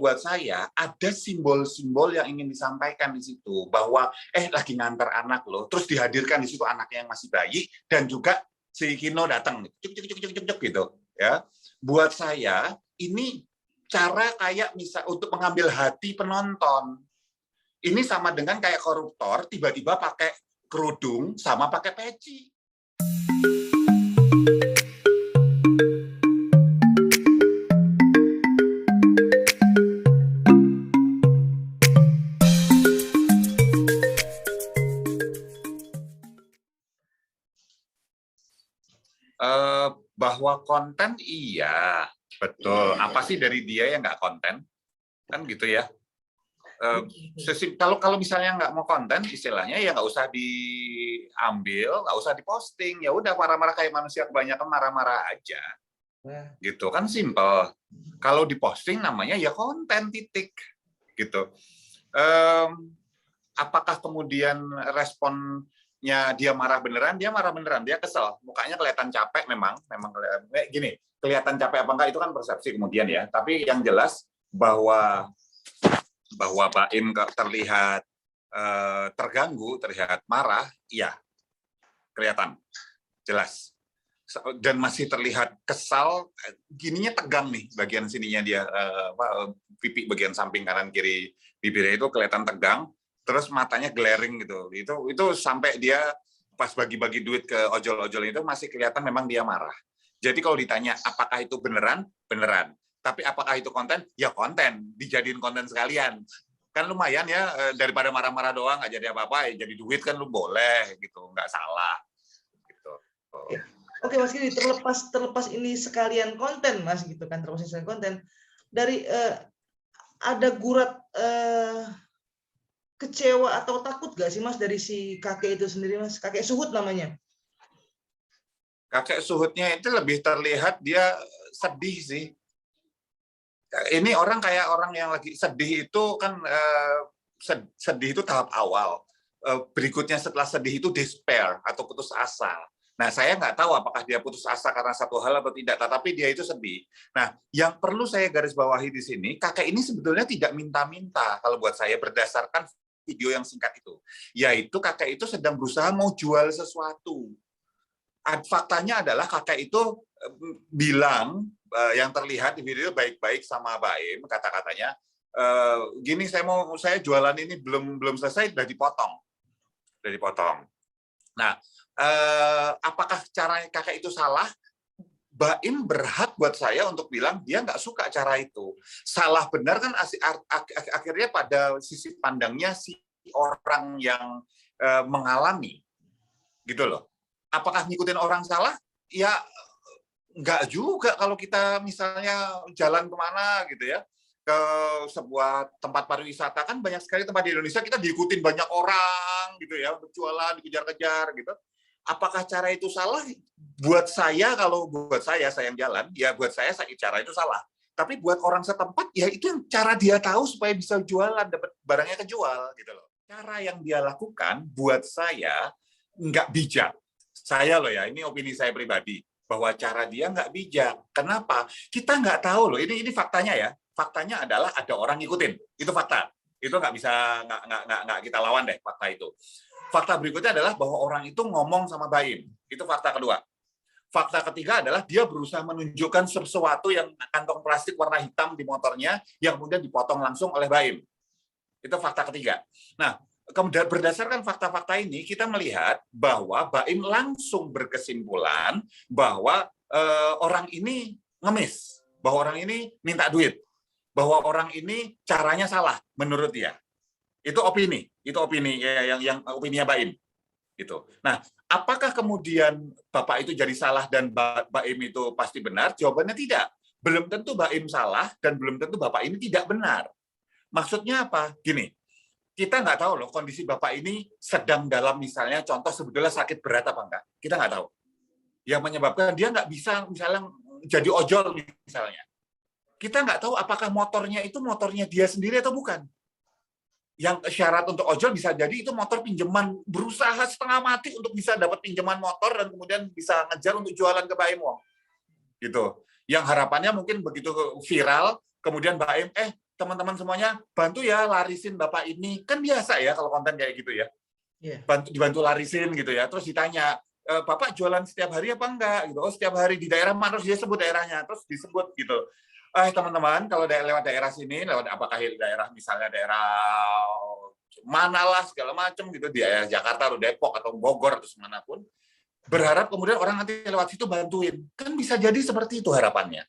buat saya ada simbol-simbol yang ingin disampaikan di situ, bahwa lagi ngantar anak loh, terus dihadirkan di situ anaknya yang masih bayi, dan juga si Kino datang, cuk cuk cuk cuk cuk gitu ya. Buat saya ini cara kayak misal untuk mengambil hati penonton. Ini sama dengan kayak koruptor tiba-tiba pakai kerudung sama pakai peci. Bahwa konten iya, betul. Apa sih dari dia yang nggak konten? Kan gitu ya. Kalau misalnya nggak mau konten, istilahnya ya nggak usah diambil, nggak usah diposting. Ya udah marah-marah kayak manusia kebanyakan marah-marah aja. Gitu kan simple. Kalau diposting namanya ya konten titik. Gitu. Apakah kemudian responnya dia marah beneran, dia kesel, mukanya kelihatan capek, memang gini, kelihatan capek apa enggak itu kan persepsi kemudian ya, tapi yang jelas bahwa Baim terlihat terganggu, terlihat marah, iya, kelihatan, jelas, dan masih terlihat kesal, gininya tegang nih, bagian sininya dia, pipi bagian samping kanan kiri bibirnya itu kelihatan tegang, terus matanya glaring gitu. Itu sampai dia pas bagi-bagi duit ke ojol-ojol itu masih kelihatan memang dia marah. Jadi kalau ditanya apakah itu beneran? Beneran. Tapi apakah itu konten? Ya konten, dijadiin konten sekalian. Kan lumayan ya, daripada marah-marah doang nggak jadi apa-apa, ya jadi duit kan lu boleh gitu, nggak salah. Gitu. Oke Mas Giri, terlepas ini sekalian konten Mas gitu kan, terlepas sekalian konten, dari ada gurat kecewa atau takut gak sih Mas dari si kakek itu sendiri Mas? Kakek Suhut namanya. Kakek Suhutnya itu lebih terlihat dia sedih sih. Ini orang kayak orang yang lagi sedih itu kan, sedih itu tahap awal. Berikutnya setelah sedih itu despair atau putus asa. Nah, saya nggak tahu apakah dia putus asa karena satu hal atau tidak, tetapi dia itu sedih. Nah, yang perlu saya garis bawahi di sini, kakek ini sebetulnya tidak minta-minta kalau buat saya berdasarkan video yang singkat itu. Yaitu kakek itu sedang berusaha mau jual sesuatu. Faktanya adalah kakek itu bilang, yang terlihat di video baik-baik sama Baim, kata-katanya, gini, saya jualan ini belum selesai, udah dipotong. Nah, apakah cara kakek itu salah? Baim berhak buat saya untuk bilang dia nggak suka cara itu. Salah benar kan akhirnya pada sisi pandangnya si orang yang mengalami, gitu loh. Apakah ngikutin orang salah? Ya nggak juga kalau kita misalnya jalan kemana gitu ya, ke sebuah tempat pariwisata, kan banyak sekali tempat di Indonesia kita diikutin banyak orang gitu ya, berjualan, dikejar-kejar gitu. Apakah cara itu salah? Buat saya, kalau buat saya yang jalan, ya buat saya cara itu salah. Tapi buat orang setempat, ya itu yang cara dia tahu supaya bisa jualan, dapat barangnya kejual gitu loh. Cara yang dia lakukan buat saya nggak bijak. Saya loh ya, ini opini saya pribadi, bahwa cara dia nggak bijak. Kenapa? Kita nggak tahu loh. Ini faktanya ya. Faktanya adalah ada orang ngikutin. Itu fakta. Itu nggak bisa nggak kita lawan deh fakta itu. Fakta berikutnya adalah bahwa orang itu ngomong sama Baim. Itu fakta kedua. Fakta ketiga adalah dia berusaha menunjukkan sesuatu yang kantong plastik warna hitam di motornya yang kemudian dipotong langsung oleh Baim. Itu fakta ketiga. Nah, kemudian berdasarkan fakta-fakta ini kita melihat bahwa Baim langsung berkesimpulan bahwa orang ini ngemis, bahwa orang ini minta duit, bahwa orang ini caranya salah menurut dia. Itu opini yang opininya Baim. Gitu. Nah, apakah kemudian Bapak itu jadi salah dan Baim itu pasti benar? Jawabannya tidak. Belum tentu Baim salah dan belum tentu Bapak ini tidak benar. Maksudnya apa? Gini, kita nggak tahu loh kondisi Bapak ini sedang dalam misalnya contoh sebetulnya sakit berat apa enggak. Kita nggak tahu. Yang menyebabkan dia nggak bisa misalnya jadi ojol misalnya. Kita nggak tahu apakah motornya itu motornya dia sendiri atau bukan. Yang syarat untuk ojol bisa jadi itu motor pinjaman, berusaha setengah mati untuk bisa dapat pinjaman motor dan kemudian bisa ngejar untuk jualan ke Baim Wong. Gitu. Yang harapannya mungkin begitu viral, kemudian Baim, teman-teman semuanya bantu ya larisin Bapak ini. Kan biasa ya kalau konten kayak gitu ya. Iya. Dibantu larisin gitu ya. Terus ditanya, Bapak jualan setiap hari apa enggak? Gitu. Oh, setiap hari di daerah mana? Terus dia sebut daerahnya, terus disebut gitu. Teman-teman, kalau lewat daerah sini, lewat apakah daerah misalnya daerah mana lah segala macam gitu, di daerah Jakarta atau Depok atau Bogor atau manapun, berharap kemudian orang nanti lewat situ bantuin. Kan bisa jadi seperti itu harapannya.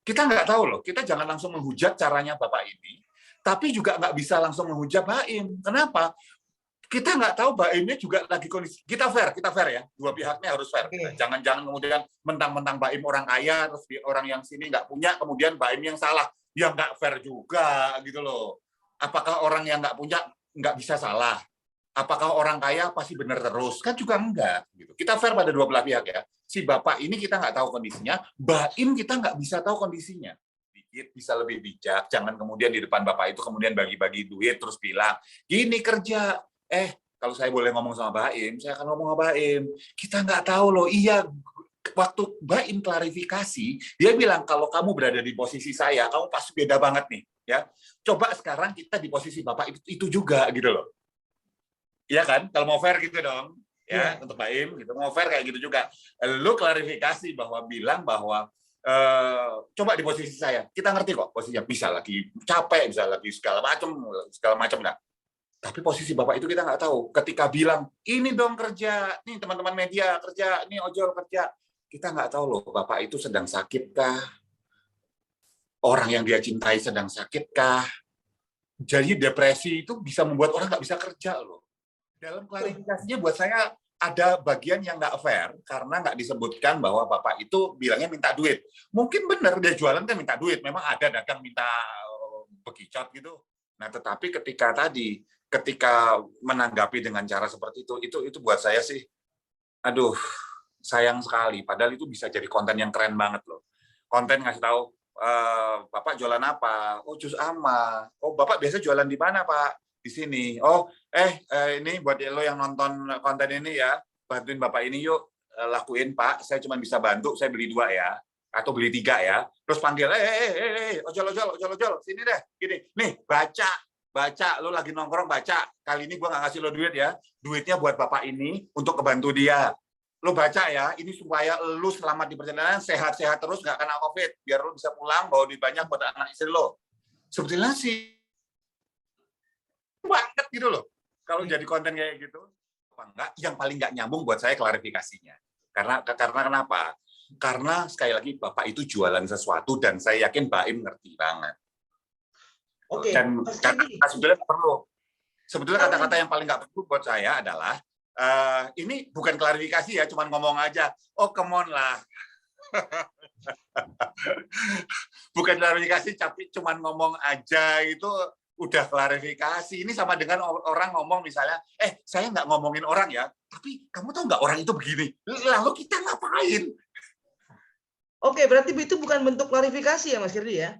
Kita nggak tahu loh, kita jangan langsung menghujat caranya Bapak ini, tapi juga nggak bisa langsung menghujat Baim. Kenapa? Kita nggak tahu Baimnya juga lagi kondisi. Kita fair ya. Dua pihaknya harus fair. Jangan kemudian mentang-mentang Baim orang kaya, terus orang yang sini nggak punya, kemudian Baim yang salah. Ya nggak fair juga gitu loh. Apakah orang yang nggak punya nggak bisa salah? Apakah orang kaya pasti benar terus? Kan juga enggak. Gitu. Kita fair pada dua belah pihak ya. Si Bapak ini kita nggak tahu kondisinya, Baim kita nggak bisa tahu kondisinya. Dikit bisa lebih bijak, jangan kemudian di depan Bapak itu kemudian bagi-bagi duit terus bilang, gini kerja. Kalau saya boleh ngomong sama Baim, saya akan ngomong sama Baim. Kita nggak tahu loh, iya, waktu Baim klarifikasi, dia bilang kalau kamu berada di posisi saya, kamu pasti beda banget nih. Ya, coba sekarang kita di posisi Bapak itu juga gitu loh. Iya kan? Kalau mau fair gitu dong. Ya, untuk Baim gitu. Mau fair kayak gitu juga. Lu klarifikasi bilang bahwa coba di posisi saya. Kita ngerti kok posisinya, bisa lagi capek, bisa lagi segala macam nah. Tapi posisi Bapak itu kita nggak tahu. Ketika bilang, ini dong kerja, nih teman-teman media kerja, nih ojol kerja. Kita nggak tahu loh, Bapak itu sedang sakitkah? Orang yang dia cintai sedang sakitkah? Jadi depresi itu bisa membuat orang nggak bisa kerja loh. Dalam klarifikasinya buat saya ada bagian yang nggak fair karena nggak disebutkan bahwa Bapak itu bilangnya minta duit. Mungkin benar dia jualan kan minta duit. Memang ada dagang minta bekicot gitu. Nah, tetapi ketika menanggapi dengan cara seperti itu buat saya sih, aduh, sayang sekali. Padahal itu bisa jadi konten yang keren banget loh. Konten ngasih tahu, Bapak jualan apa? Oh, jus ama. Oh, Bapak biasa jualan di mana, Pak? Di sini. Oh, ini buat lo yang nonton konten ini ya, bantuin Bapak ini yuk, lakuin Pak. Saya cuma bisa bantu, saya beli 2 ya. Atau beli 3 ya. Terus panggil, ojol, sini deh. Gini, nih, baca, lo lagi nongkrong baca. Kali ini gue nggak ngasih lo duit ya. Duitnya buat Bapak ini untuk kebantu dia. Lo baca ya, ini supaya lo selamat di perjalanan, sehat-sehat terus, nggak kena COVID. Biar lo bisa pulang, bawa duit banyak buat anak istri lo. Sebetulnya sih, banget gitu loh. Kalau jadi konten kayak gitu, apa enggak? Yang paling nggak nyambung buat saya klarifikasinya. Karena kenapa? Karena sekali lagi Bapak itu jualan sesuatu dan saya yakin Baim ngerti banget. Oke. Dan sebetulnya kata-kata yang paling nggak perlu buat saya adalah ini bukan klarifikasi ya, cuma ngomong aja. Oh, come on lah. Bukan klarifikasi, tapi cuma ngomong aja itu udah klarifikasi. Ini sama dengan orang ngomong misalnya, saya nggak ngomongin orang ya, tapi kamu tahu nggak orang itu begini. Lalu kita ngapain? Oke, berarti itu bukan bentuk klarifikasi ya Mas Kirdi ya?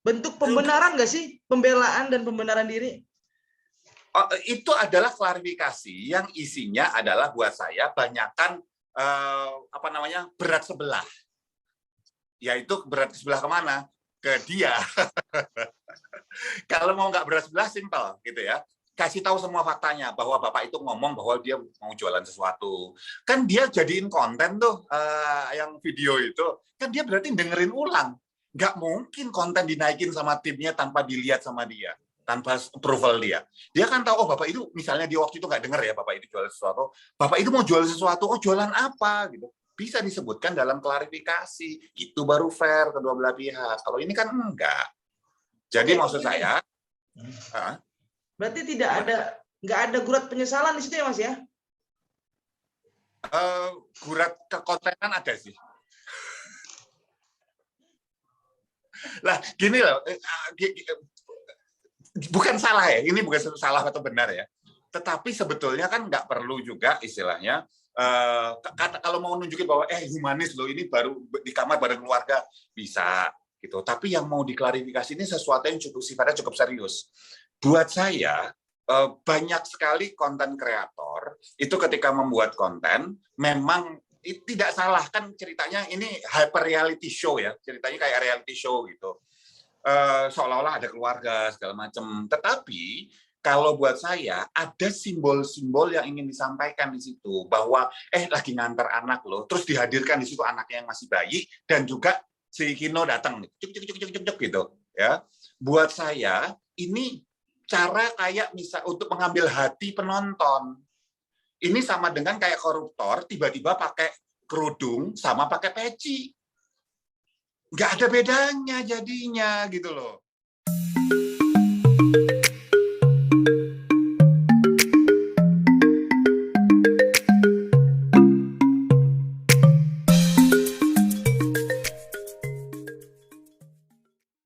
Bentuk pembenaran nggak sih? Pembelaan dan pembenaran diri? Itu adalah klarifikasi yang isinya adalah buat saya banyakkan berat sebelah. Yaitu berat sebelah kemana? Ke dia. Kalau mau nggak berat sebelah, simpel gitu ya. Kasih tahu semua faktanya bahwa Bapak itu ngomong bahwa dia mau jualan sesuatu. Kan dia jadiin konten tuh yang video itu, kan dia berarti dengerin ulang. Nggak mungkin konten dinaikin sama timnya tanpa dilihat sama dia, tanpa approval dia. Dia kan tahu, oh Bapak itu, misalnya di waktu itu nggak denger ya Bapak itu jualan sesuatu, Bapak itu mau jual sesuatu, oh jualan apa gitu. Bisa disebutkan dalam klarifikasi. Itu baru fair kedua belah pihak. Kalau ini kan enggak. Jadi maksud saya, berarti nggak ada gurat penyesalan di situ ya Mas ya? Gurat kekontenan ada sih. Lah gini loh, bukan salah ya, ini bukan salah atau benar ya. Tetapi sebetulnya kan nggak perlu juga istilahnya, kalau mau nunjukin bahwa humanis loh, ini baru di kamar bareng keluarga, bisa gitu. Tapi yang mau diklarifikasi ini sesuatu yang sifatnya cukup serius. Buat saya, banyak sekali konten kreator itu ketika membuat konten memang tidak salah, kan ceritanya ini hyper reality show ya, ceritanya kayak reality show gitu. seolah-olah ada keluarga segala macam. Tetapi kalau buat saya ada simbol-simbol yang ingin disampaikan di situ bahwa lagi ngantar anak loh, terus dihadirkan di situ anaknya yang masih bayi dan juga si Kino datang cuk cuk cuk cuk cuk, cuk gitu ya. Buat saya ini cara kayak misal untuk mengambil hati penonton. Ini sama dengan kayak koruptor tiba-tiba pakai kerudung sama pakai peci. Nggak ada bedanya jadinya gitu loh.